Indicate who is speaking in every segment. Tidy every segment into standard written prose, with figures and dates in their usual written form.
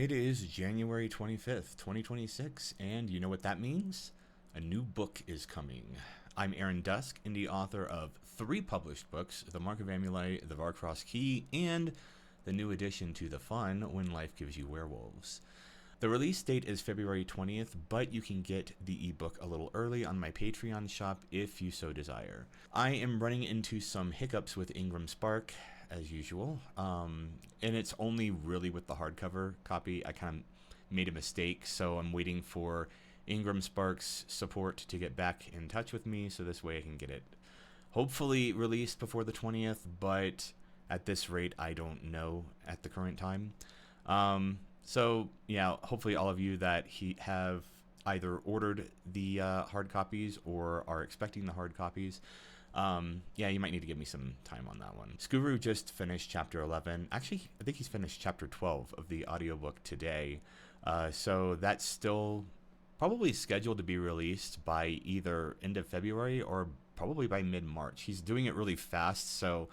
Speaker 1: It is January 25th, 2026, and you know what that means? A new book is coming. I'm Aaron Dusk, indie author of 3 published books, The Mark of Amulite, The Varcross Key, and the new addition to the fun, When Life Gives You Werewolves. The release date is February 20th, but you can get the ebook a little early on my Patreon shop if you so desire. I am running into some hiccups with Ingram Spark, as usual, and it's only really with the hardcover copy. I kind of made a mistake, so I'm waiting for Ingram Spark's support to get back in touch with me, so this way I can get it hopefully released before the 20th, but at this rate, I don't know at the current time. So yeah, hopefully all of you that have either ordered the hard copies or are expecting the hard copies, yeah, you might need to give me some time on that one. Skuru just finished chapter 11. Actually, I think he's finished chapter 12 of the audiobook today. So that's still probably scheduled to be released by either end of February or probably by mid-March. He's doing it really fast, so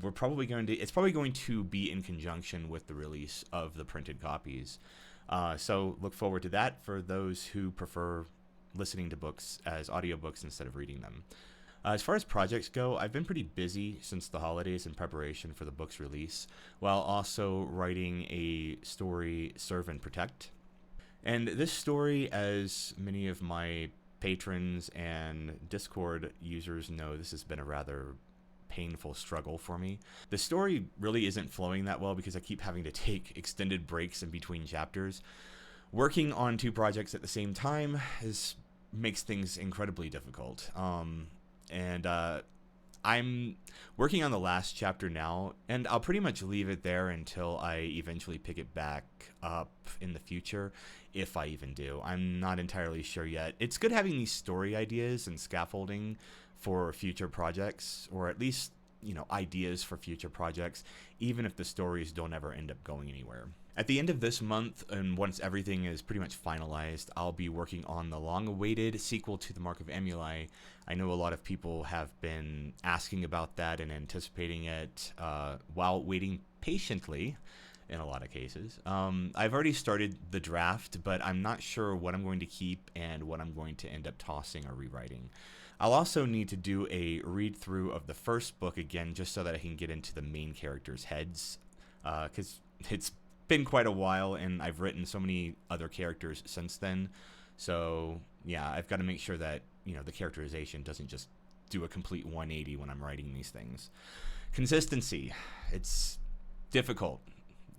Speaker 1: it's probably going to be in conjunction with the release of the printed copies. So look forward to that for those who prefer listening to books as audiobooks instead of reading them. As far as projects go, I've been pretty busy since the holidays in preparation for the book's release, while also writing a story, Serve and Protect. And this story, as many of my patrons and Discord users know, this has been a rather painful struggle for me. The story really isn't flowing that well because I keep having to take extended breaks in between chapters. Working on 2 projects at the same time makes things incredibly difficult. And I'm working on the last chapter now, and I'll pretty much leave it there until I eventually pick it back up in the future, if I even do. I'm not entirely sure yet. It's good having these story ideas and scaffolding for future projects, or at least, ideas for future projects, even if the stories don't ever end up going anywhere. At the end of this month, and once everything is pretty much finalized, I'll be working on the long-awaited sequel to The Mark of Amulite. I know a lot of people have been asking about that and anticipating it while waiting patiently in a lot of cases. I've already started the draft, but I'm not sure what I'm going to keep and what I'm going to end up tossing or rewriting. I'll also need to do a read-through of the first book again, just so that I can get into the main characters' heads, because it's been quite a while and I've written so many other characters since then. So yeah, I've got to make sure that the characterization doesn't just do a complete 180 when I'm writing these things. Consistency, it's difficult,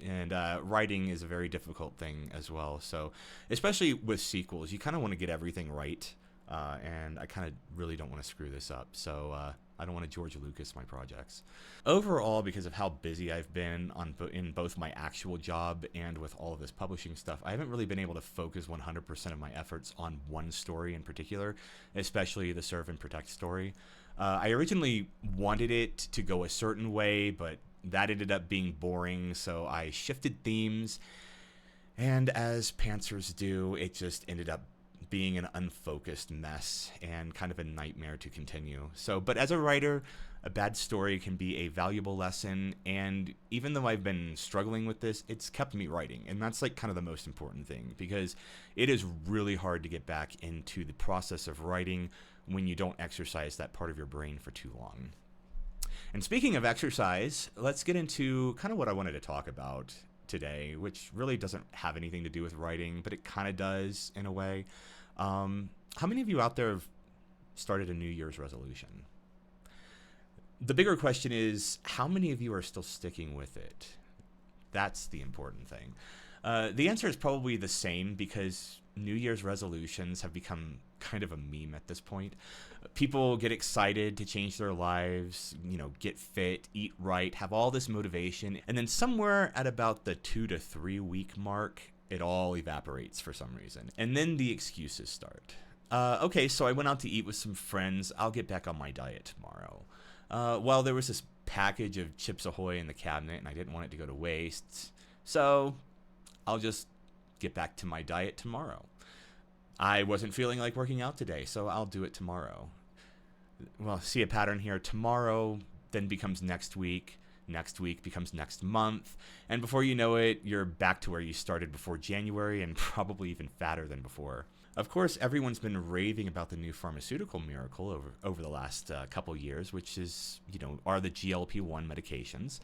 Speaker 1: and writing is a very difficult thing as well. So especially with sequels, you kind of want to get everything right, and I kind of really don't want to screw this up. So I don't want to George Lucas my projects. Overall, because of how busy I've been in both my actual job and with all of this publishing stuff, I haven't really been able to focus 100% of my efforts on one story in particular, especially the Serve and Protect story. I originally wanted it to go a certain way, but that ended up being boring, so I shifted themes, and as pantsers do, it just ended up being an unfocused mess and kind of a nightmare to continue. But as a writer, a bad story can be a valuable lesson, and even though I've been struggling with this, it's kept me writing, and that's kind of the most important thing, because it is really hard to get back into the process of writing when you don't exercise that part of your brain for too long. And speaking of exercise, let's get into kind of what I wanted to talk about today, which really doesn't have anything to do with writing, but it kind of does in a way. How many of you out there have started a New Year's resolution? The bigger question is, how many of you are still sticking with it? That's the important thing. The answer is probably the same, because New Year's resolutions have become kind of a meme at this point. People get excited to change their lives, get fit, eat right, have all this motivation, and then somewhere at about the 2 to 3 week mark, it all evaporates for some reason. And then the excuses start. Okay, so I went out to eat with some friends. I'll get back on my diet tomorrow. Well, there was this package of Chips Ahoy in the cabinet, and I didn't want it to go to waste. So I'll just get back to my diet tomorrow. I wasn't feeling like working out today, so I'll do it tomorrow. Well, see a pattern here. Tomorrow then becomes next week. Next week becomes next month. And before you know it, you're back to where you started before January and probably even fatter than before. Of course, everyone's been raving about the new pharmaceutical miracle over the last couple years, which is, are the GLP-1 medications.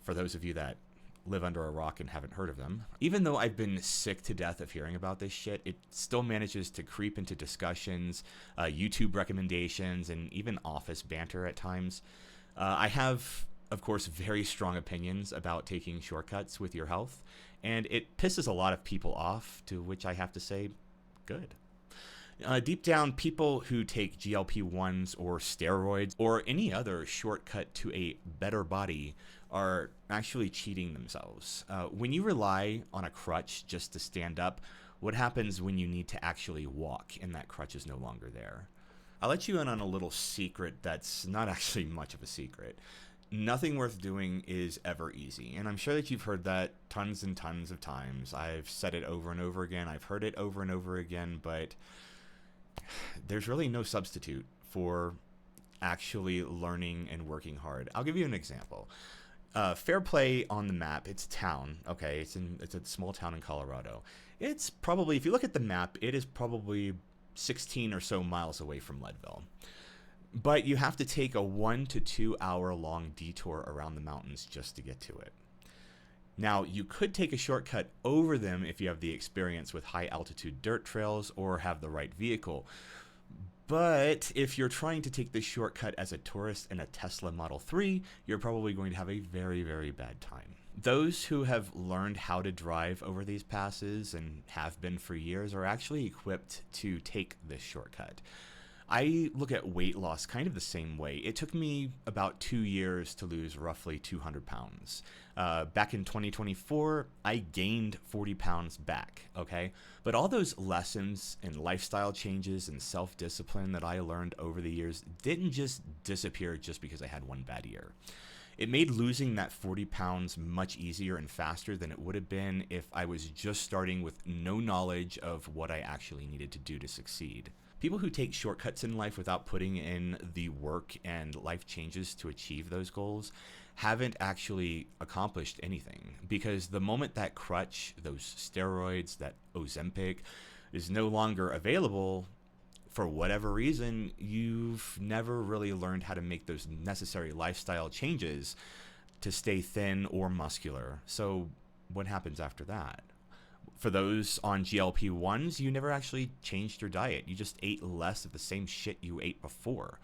Speaker 1: For those of you that live under a rock and haven't heard of them. Even though I've been sick to death of hearing about this shit, it still manages to creep into discussions, YouTube recommendations, and even office banter at times. I have, of course, very strong opinions about taking shortcuts with your health, and it pisses a lot of people off, to which I have to say, good. Deep down, people who take GLP-1s or steroids or any other shortcut to a better body are actually cheating themselves. When you rely on a crutch just to stand up, what happens when you need to actually walk and that crutch is no longer there? I'll let you in on a little secret that's not actually much of a secret. Nothing worth doing is ever easy, and I'm sure that you've heard that tons and tons of times. I've said it over and over again, I've heard it over and over again, but there's really no substitute for actually learning and working hard. I'll give you an example. Fair Play on the map, it's town, okay? It's a small town in Colorado. It's probably, if you look at the map, it is probably 16 or so miles away from Leadville. But you have to take a 1 to 2 hour long detour around the mountains just to get to it. Now, you could take a shortcut over them if you have the experience with high altitude dirt trails or have the right vehicle. But if you're trying to take this shortcut as a tourist in a Tesla Model 3, you're probably going to have a very, very bad time. Those who have learned how to drive over these passes and have been for years are actually equipped to take this shortcut. I look at weight loss kind of the same way. It took me about 2 years to lose roughly 200 pounds. Back in 2024, I gained 40 pounds back, okay? But all those lessons and lifestyle changes and self-discipline that I learned over the years didn't just disappear just because I had one bad year. It made losing that 40 pounds much easier and faster than it would have been if I was just starting with no knowledge of what I actually needed to do to succeed. People who take shortcuts in life without putting in the work and life changes to achieve those goals haven't actually accomplished anything, because the moment that crutch, those steroids, that Ozempic is no longer available, for whatever reason, you've never really learned how to make those necessary lifestyle changes to stay thin or muscular. So what happens after that? For those on GLP-1s, you never actually changed your diet. You just ate less of the same shit you ate before.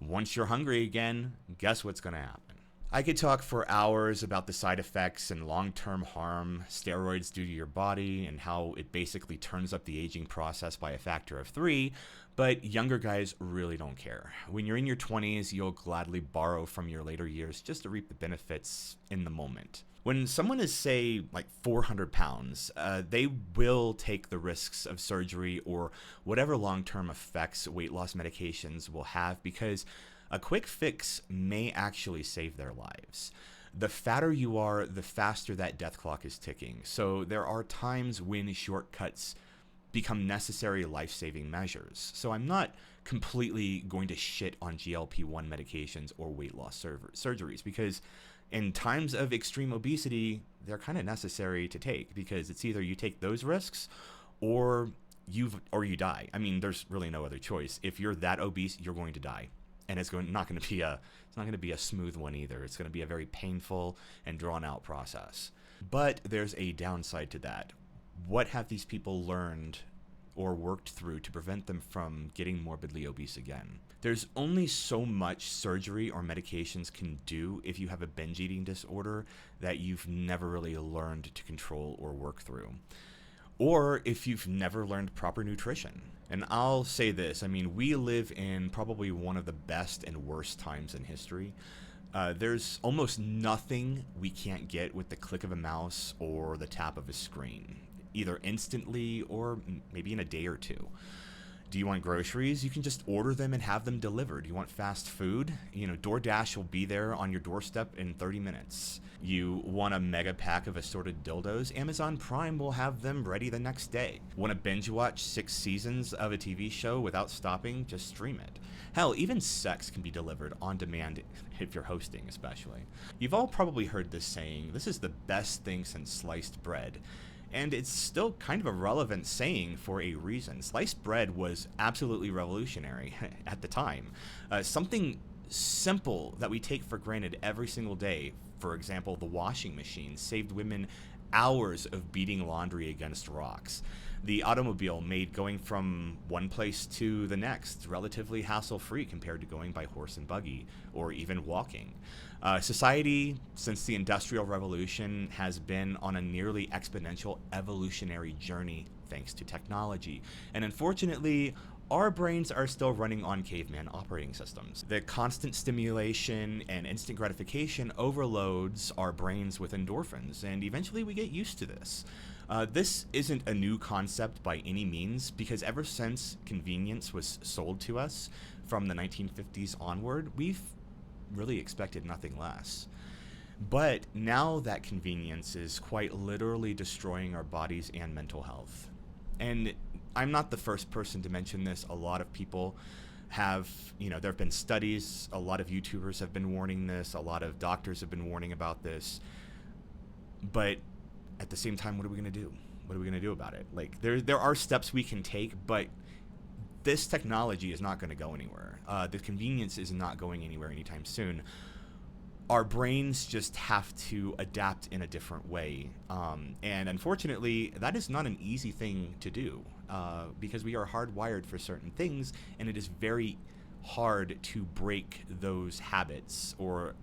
Speaker 1: Once you're hungry again, guess what's going to happen? I could talk for hours about the side effects and long-term harm steroids do to your body and how it basically turns up the aging process by a factor of 3, but younger guys really don't care. When you're in your 20s, you'll gladly borrow from your later years just to reap the benefits in the moment. When someone is, say, like 400 pounds, they will take the risks of surgery or whatever long-term effects weight loss medications will have, because a quick fix may actually save their lives. The fatter you are, the faster that death clock is ticking. So there are times when shortcuts become necessary life-saving measures. So I'm not completely going to shit on GLP-1 medications or weight loss surgeries, because in times of extreme obesity, they're kind of necessary to take, because it's either you take those risks or you die. I mean, there's really no other choice. If you're that obese, you're going to die. And it's not going to be a smooth one either. It's going to be a very painful and drawn out process. But there's a downside to that. What have these people learned or worked through to prevent them from getting morbidly obese again? There's only so much surgery or medications can do if you have a binge eating disorder that you've never really learned to control or work through. Or if you've never learned proper nutrition. And I'll say this, I mean, we live in probably one of the best and worst times in history. There's almost nothing we can't get with the click of a mouse or the tap of a screen, either instantly or maybe in a day or two. Do you want groceries? You can just order them and have them delivered. You want fast food? DoorDash will be there on your doorstep in 30 minutes. You want a mega pack of assorted dildos? Amazon Prime will have them ready the next day. Want to binge watch 6 seasons of a TV show without stopping? Just stream it. Hell, even sex can be delivered on demand if you're hosting, especially. You've all probably heard this saying, this is the best thing since sliced bread. And it's still kind of a relevant saying for a reason. Sliced bread was absolutely revolutionary at the time. Something simple that we take for granted every single day, for example, the washing machine, saved women hours of beating laundry against rocks. The automobile made going from one place to the next relatively hassle-free compared to going by horse and buggy or even walking. Society, since the Industrial Revolution, has been on a nearly exponential evolutionary journey thanks to technology. And unfortunately, our brains are still running on caveman operating systems. The constant stimulation and instant gratification overloads our brains with endorphins, and eventually we get used to this. This isn't a new concept by any means, because ever since convenience was sold to us from the 1950s onward, we've really expected nothing less. But now that convenience is quite literally destroying our bodies and mental health. And I'm not the first person to mention this. A lot of people have, there have been studies, a lot of YouTubers have been warning this, a lot of doctors have been warning about this. But at the same time, what are we going to do? What are we going to do about it? Like, there are steps we can take, but this technology is not going to go anywhere. The convenience is not going anywhere anytime soon. Our brains just have to adapt in a different way. And unfortunately, that is not an easy thing to do because we are hardwired for certain things, and it is very hard to break those habits or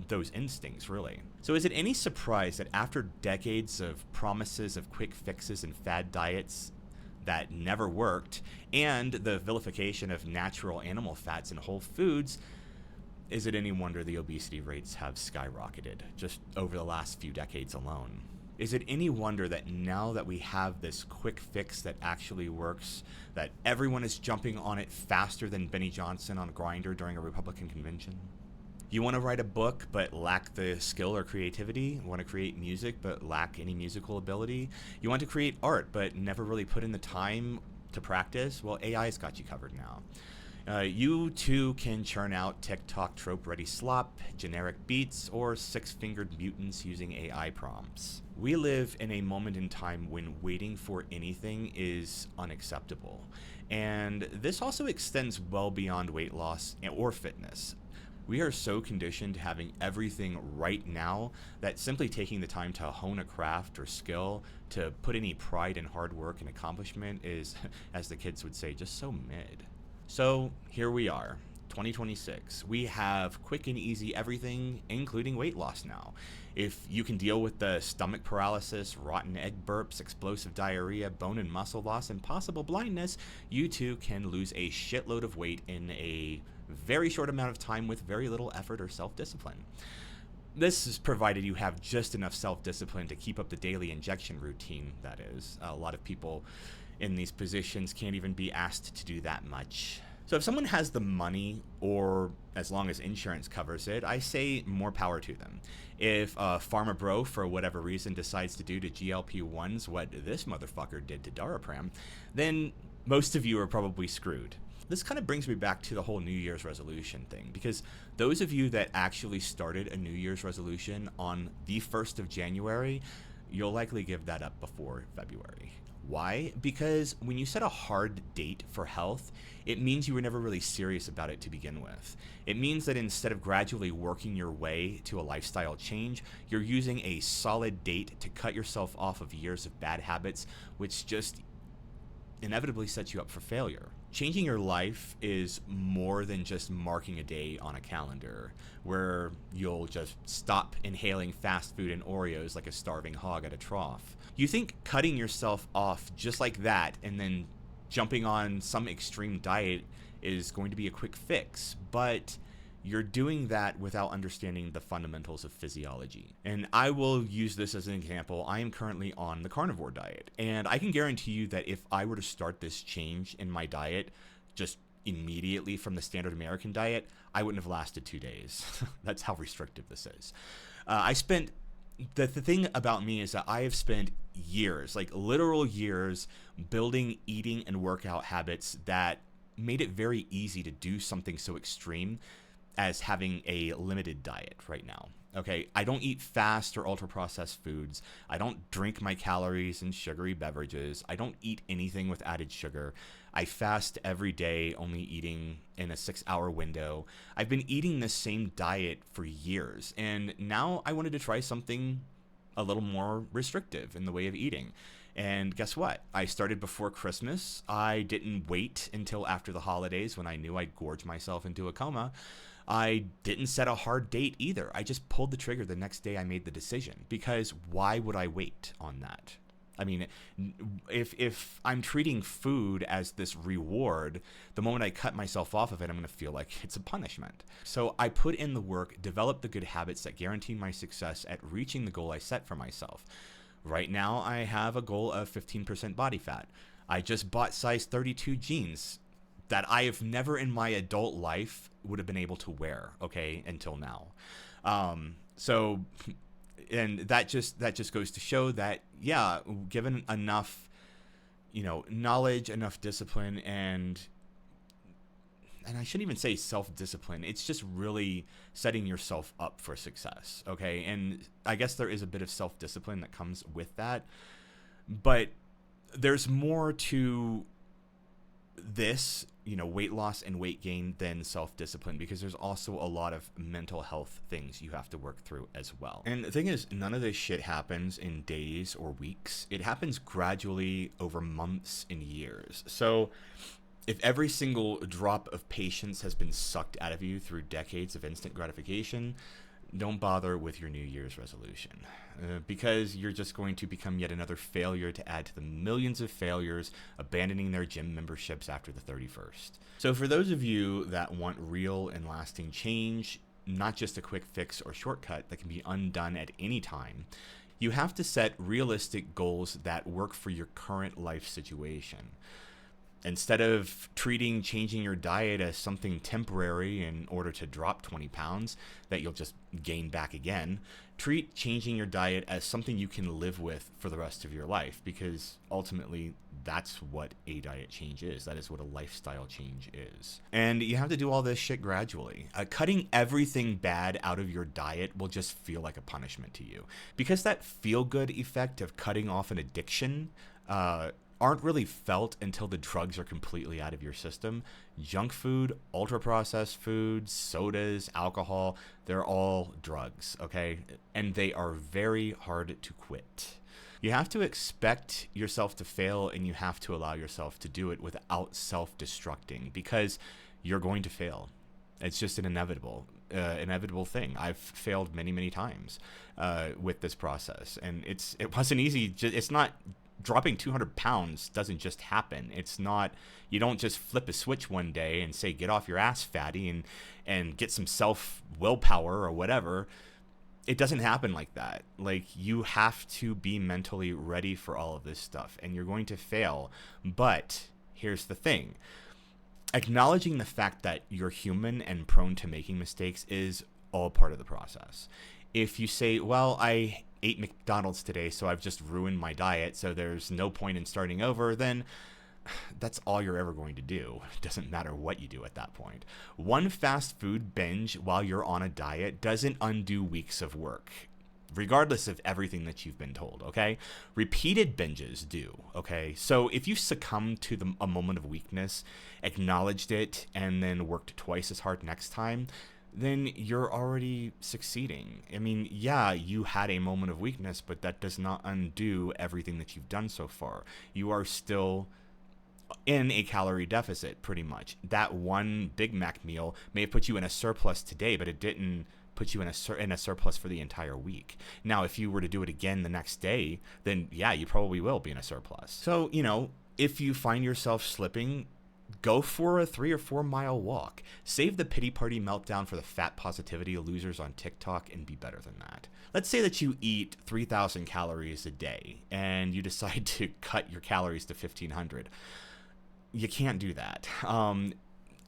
Speaker 1: those instincts, really. So is it any surprise that after decades of promises of quick fixes and fad diets that never worked, and the vilification of natural animal fats in whole foods, is it any wonder the obesity rates have skyrocketed just over the last few decades alone? Is it any wonder that now that we have this quick fix that actually works, that everyone is jumping on it faster than Benny Johnson on Grindr during a Republican convention? You want to write a book but lack the skill or creativity? You want to create music but lack any musical ability? You want to create art but never really put in the time to practice? Well, AI's got you covered now. You too can churn out TikTok trope-ready slop, generic beats, or six-fingered mutants using AI prompts. We live in a moment in time when waiting for anything is unacceptable. And this also extends well beyond weight loss or fitness. We are so conditioned to having everything right now that simply taking the time to hone a craft or skill, to put any pride in hard work and accomplishment is, as the kids would say, just so mid. So here we are, 2026. We have quick and easy everything, including weight loss now. If you can deal with the stomach paralysis, rotten egg burps, explosive diarrhea, bone and muscle loss, and possible blindness, you too can lose a shitload of weight in a very short amount of time with very little effort or self-discipline. This is provided you have just enough self-discipline to keep up the daily injection routine, that is. A lot of people in these positions can't even be asked to do that much. So if someone has the money, or as long as insurance covers it, I say more power to them. If a pharma bro, for whatever reason, decides to do to GLP-1s what this motherfucker did to Darapram, then most of you are probably screwed. This kind of brings me back to the whole New Year's resolution thing, because those of you that actually started a New Year's resolution on the 1st of January, you'll likely give that up before February. Why? Because when you set a hard date for health, it means you were never really serious about it to begin with. It means that instead of gradually working your way to a lifestyle change, you're using a solid date to cut yourself off of years of bad habits, which just inevitably sets you up for failure. Changing your life is more than just marking a day on a calendar where you'll just stop inhaling fast food and Oreos like a starving hog at a trough. You think cutting yourself off just like that and then jumping on some extreme diet is going to be a quick fix, but you're doing that without understanding the fundamentals of physiology. And I will use this as an example. I am currently on the carnivore diet, and I can guarantee you that if I were to start this change in my diet just immediately from the standard American diet, I wouldn't have lasted 2 days. That's how restrictive this is. The thing about me is that I have spent years, like literal years, building eating and workout habits that made it very easy to do something so extreme as having a limited diet right now. Okay, I don't eat fast or ultra processed foods. I don't drink my calories in sugary beverages. I don't eat anything with added sugar. I fast every day, only eating in a 6-hour window. I've been eating the same diet for years, and now I wanted to try something a little more restrictive in the way of eating. And guess what? I started before Christmas. I didn't wait until after the holidays when I knew I'd gorge myself into a coma. I didn't set a hard date either. I just pulled the trigger the next day I made the decision, because why would I wait on that? I mean, if I'm treating food as this reward, the moment I cut myself off of it, I'm going to feel like it's a punishment. So I put in the work, developed the good habits that guarantee my success at reaching the goal I set for myself. Right now, I have a goal of 15% body fat. I just bought size 32 jeans that I have never in my adult life would have been able to wear, okay, until now. And that just goes to show that, yeah, given enough, knowledge, enough discipline, and I shouldn't even say self-discipline. It's just really setting yourself up for success, okay? And I guess there is a bit of self-discipline that comes with that, but there's more to this, weight loss and weight gain than self-discipline, because there's also a lot of mental health things you have to work through as well. And the thing is, none of this shit happens in days or weeks. It happens gradually over months and years. So if every single drop of patience has been sucked out of you through decades of instant gratification, don't bother with your New Year's resolution, because you're just going to become yet another failure to add to the millions of failures abandoning their gym memberships after the 31st. So for those of you that want real and lasting change, not just a quick fix or shortcut that can be undone at any time, you have to set realistic goals that work for your current life situation. Instead of treating changing your diet as something temporary in order to drop 20 pounds that you'll just gain back again, treat changing your diet as something you can live with for the rest of your life, because ultimately that's what a diet change is. That is what a lifestyle change is. And you have to do all this shit gradually. Cutting everything bad out of your diet will just feel like a punishment to you, because that feel-good effect of cutting off an addiction aren't really felt until the drugs are completely out of your system. Junk food, ultra-processed foods, sodas, alcohol, they're all drugs, okay? And they are very hard to quit. You have to expect yourself to fail, and you have to allow yourself to do it without self-destructing, because you're going to fail. It's just an inevitable thing. I've failed many, many times with this process, and it wasn't easy. It's not... Dropping 200 pounds doesn't just happen. It's not, you don't just flip a switch one day and say, get off your ass, fatty, and get some willpower or whatever. It doesn't happen like that. Like, you have to be mentally ready for all of this stuff, and you're going to fail. But here's the thing. Acknowledging the fact that you're human and prone to making mistakes is all part of the process. If you say, well, I ate McDonald's today, so I've just ruined my diet, so there's no point in starting over, then that's all you're ever going to do. It doesn't matter what you do at that point. One fast food binge while you're on a diet doesn't undo weeks of work, regardless of everything that you've been told, okay? Repeated binges do, okay? So if you succumb to a moment of weakness, acknowledged it, and then worked twice as hard next time, then you're already succeeding. I mean, yeah, you had a moment of weakness, but that does not undo everything that you've done so far. You are still in a calorie deficit, pretty much. That one Big Mac meal may have put you in a surplus today, but it didn't put you in a surplus for the entire week. Now, if you were to do it again the next day, then yeah, you probably will be in a surplus. So, if you find yourself slipping, Go for a 3 or 4 mile walk. Save the pity party meltdown for the fat positivity losers on TikTok and be better than that. Let's say that you eat 3,000 calories a day and you decide to cut your calories to 1,500. You can't do that.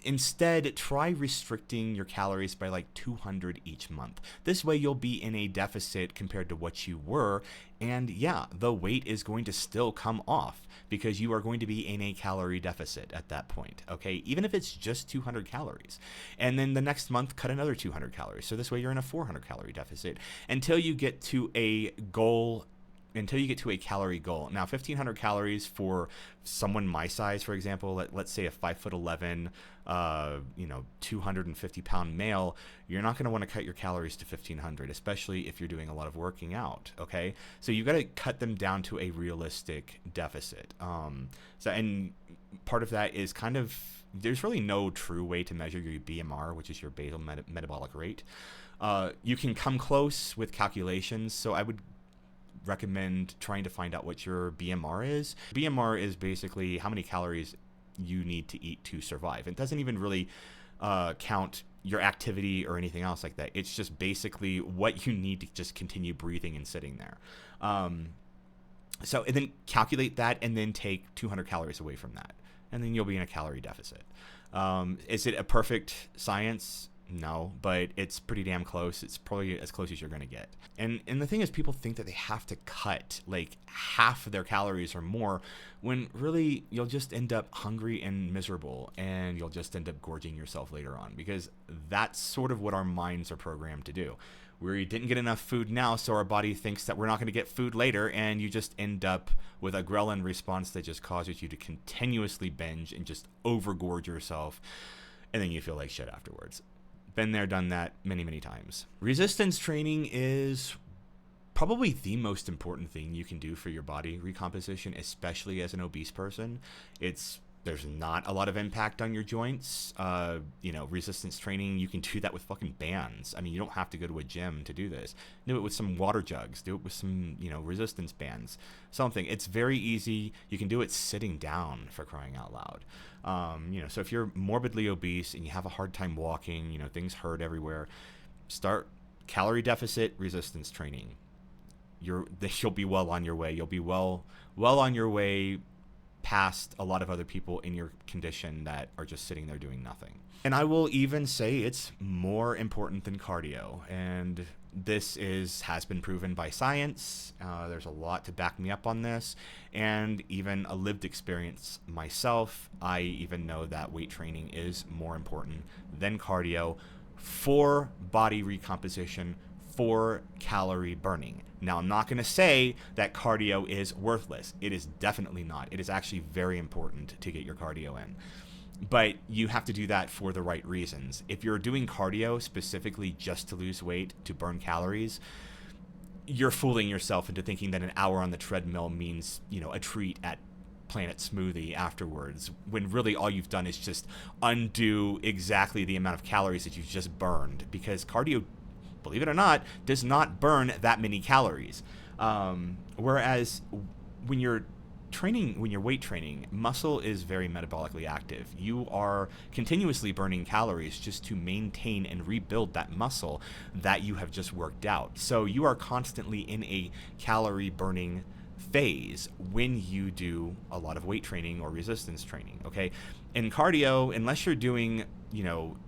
Speaker 1: Instead, try restricting your calories by like 200 each month. This way you'll be in a deficit compared to what you were, and yeah, the weight is going to still come off because you are going to be in a calorie deficit at that point, okay? Even if it's just 200 calories. And then the next month, cut another 200 calories. So this way you're in a 400 calorie deficit until you get to a goal until you get to a calorie goal. Now, 1,500 calories for someone my size, for example, let's say a 5'11", 250-pound male, you're not going to want to cut your calories to 1,500, especially if you're doing a lot of working out, okay? So you got to cut them down to a realistic deficit. And part of that is kind of, there's really no true way to measure your BMR, which is your basal metabolic rate. You can come close with calculations, so I would recommend trying to find out what your BMR is. BMR is basically how many calories you need to eat to survive. It doesn't even really count your activity or anything else like that. It's just basically what you need to just continue breathing and sitting there. And then calculate that and then take 200 calories away from that. And then you'll be in a calorie deficit. Is it a perfect science? No, but it's pretty damn close. It's probably as close as you're going to get. And the thing is, people think that they have to cut like half of their calories or more, when really you'll just end up hungry and miserable, and you'll just end up gorging yourself later on, because that's sort of what our minds are programmed to do. We didn't get enough food now, so our body thinks that we're not going to get food later, and you just end up with a ghrelin response that just causes you to continuously binge and just overgorge yourself, and then you feel like shit afterwards. Been there, done that many, many times. Resistance training is probably the most important thing you can do for your body recomposition, especially as an obese person. There's not a lot of impact on your joints. Resistance training, you can do that with fucking bands. I mean, you don't have to go to a gym to do this. Do it with some water jugs. Do it with some, resistance bands. Something. It's very easy. You can do it sitting down, for crying out loud. So if you're morbidly obese and you have a hard time walking, things hurt everywhere, start calorie deficit resistance training. You'll be well on your way. You'll be well on your way past a lot of other people in your condition that are just sitting there doing nothing. And I will even say it's more important than cardio. And this has been proven by science. There's a lot to back me up on this. And even a lived experience myself, I even know that weight training is more important than cardio for body recomposition, for calorie burning. Now, I'm not going to say that cardio is worthless. It is definitely not. It is actually very important to get your cardio in. But you have to do that for the right reasons. If you're doing cardio specifically just to lose weight, to burn calories, you're fooling yourself into thinking that an hour on the treadmill means, a treat at Planet Smoothie afterwards, when really all you've done is just undo exactly the amount of calories that you've just burned, because cardio, believe it or not, does not burn that many calories. Whereas when you're weight training, muscle is very metabolically active. You are continuously burning calories just to maintain and rebuild that muscle that you have just worked out. So you are constantly in a calorie burning phase when you do a lot of weight training or resistance training, okay? In cardio, unless you're doing,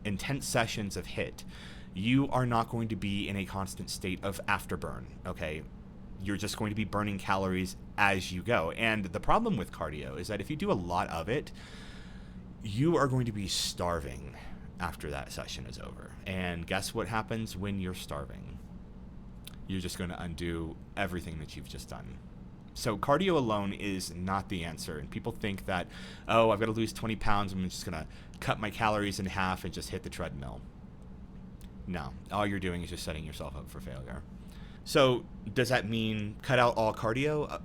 Speaker 1: intense sessions of HIIT, you are not going to be in a constant state of afterburn, okay? You're just going to be burning calories as you go. And the problem with cardio is that if you do a lot of it, you are going to be starving after that session is over. And guess what happens when you're starving? You're just going to undo everything that you've just done. So cardio alone is not the answer. And people think that, I've got to lose 20 pounds. I'm just going to cut my calories in half and just hit the treadmill. No, all you're doing is just setting yourself up for failure. So does that mean cut out all cardio?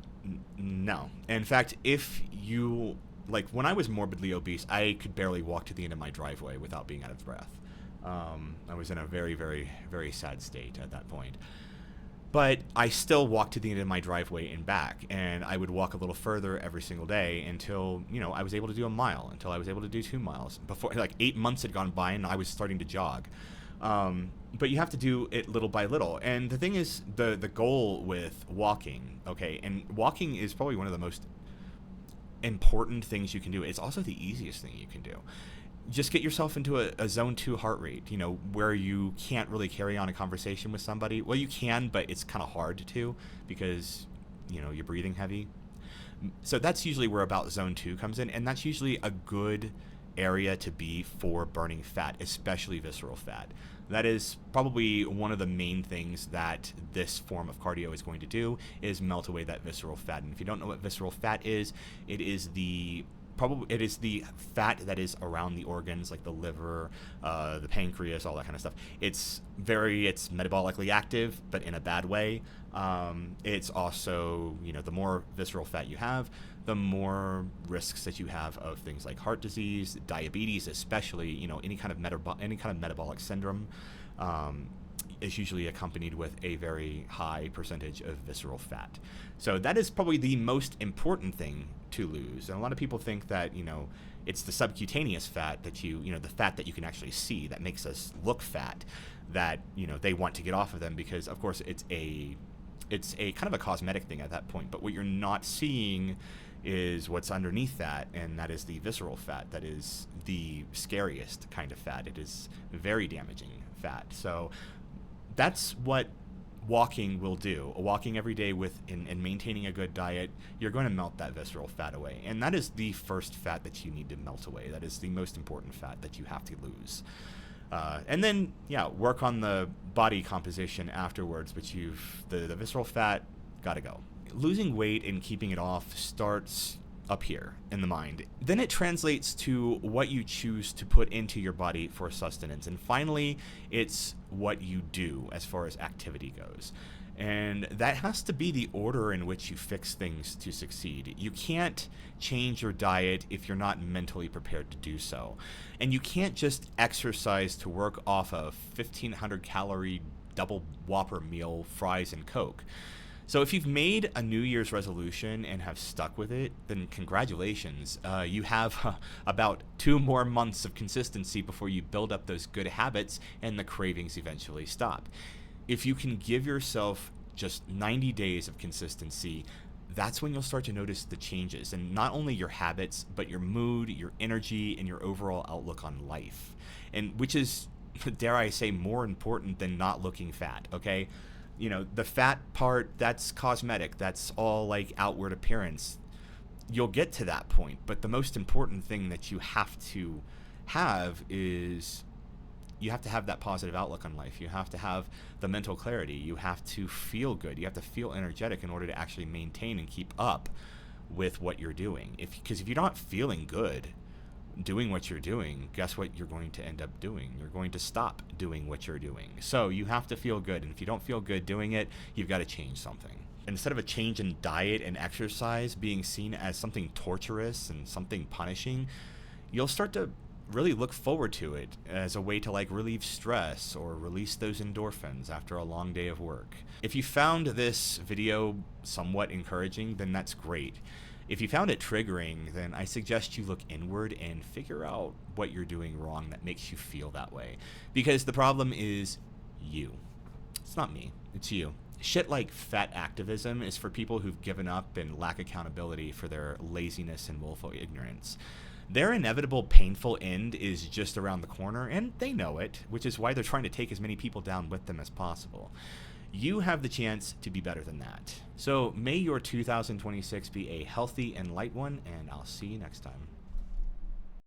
Speaker 1: No. In fact, when I was morbidly obese, I could barely walk to the end of my driveway without being out of breath. I was in a very, very, very sad state at that point. But I still walked to the end of my driveway and back, and I would walk a little further every single day until, I was able to do a mile, until I was able to do 2 miles. Before, like, 8 months had gone by and I was starting to jog. But you have to do it little by little. And the thing is, the goal with walking, okay, and walking is probably one of the most important things you can do. It's also the easiest thing you can do. Just get yourself into a zone 2 heart rate, where you can't really carry on a conversation with somebody. Well, you can, but it's kind of hard to, because, you're breathing heavy. So that's usually where about zone 2 comes in, and that's usually a good area to be for burning fat, especially visceral fat. That is probably one of the main things that this form of cardio is going to do, is melt away that visceral fat. And if you don't know what visceral fat is, it is the fat that is around the organs, like the liver, the pancreas, all that kind of stuff. It's metabolically active, but in a bad way. It's also, the more visceral fat you have, the more risks that you have of things like heart disease, diabetes, especially, any kind of metabolic syndrome. Is usually accompanied with a very high percentage of visceral fat. So that is probably the most important thing to lose. And a lot of people think that, it's the subcutaneous fat that the fat that you can actually see that makes us look fat, that, they want to get off of them, because of course it's a kind of a cosmetic thing at that point. But what you're not seeing is what's underneath that, and that is the visceral fat. That is the scariest kind of fat. It is very damaging fat. So that's what walking will do. Walking every day and maintaining a good diet, you're going to melt that visceral fat away. And that is the first fat that you need to melt away. That is the most important fat that you have to lose. And then, work on the body composition afterwards, but the visceral fat, gotta go. Losing weight and keeping it off starts up here in the mind. Then it translates to what you choose to put into your body for sustenance. And finally, it's what you do as far as activity goes. And that has to be the order in which you fix things to succeed. You can't change your diet if you're not mentally prepared to do so. And you can't just exercise to work off a 1,500 calorie double Whopper meal, fries, and Coke. So if you've made a New Year's resolution and have stuck with it, then congratulations. You have about 2 more months of consistency before you build up those good habits and the cravings eventually stop. If you can give yourself just 90 days of consistency, that's when you'll start to notice the changes, and not only your habits, but your mood, your energy, and your overall outlook on life. And which is, dare I say, more important than not looking fat, okay? The fat part, that's cosmetic. That's all like outward appearance. You'll get to that point, but the most important thing that you have to have is you have to have that positive outlook on life. You have to have the mental clarity. You have to feel good. You have to feel energetic in order to actually maintain and keep up with what you're doing. Because if you're not feeling good doing what you're doing, guess what you're going to end up doing? You're going to stop doing what you're doing. So you have to feel good, and if you don't feel good doing it, you've got to change something. Instead of a change in diet and exercise being seen as something torturous and something punishing, you'll start to really look forward to it as a way to relieve stress or release those endorphins after a long day of work. If you found this video somewhat encouraging, then that's great. If you found it triggering, then I suggest you look inward and figure out what you're doing wrong that makes you feel that way. Because the problem is you. It's not me. It's you. Shit like fat activism is for people who've given up and lack accountability for their laziness and willful ignorance. Their inevitable painful end is just around the corner, and they know it, which is why they're trying to take as many people down with them as possible. You have the chance to be better than that. So may your 2026 be a healthy and light one, and I'll see you next time.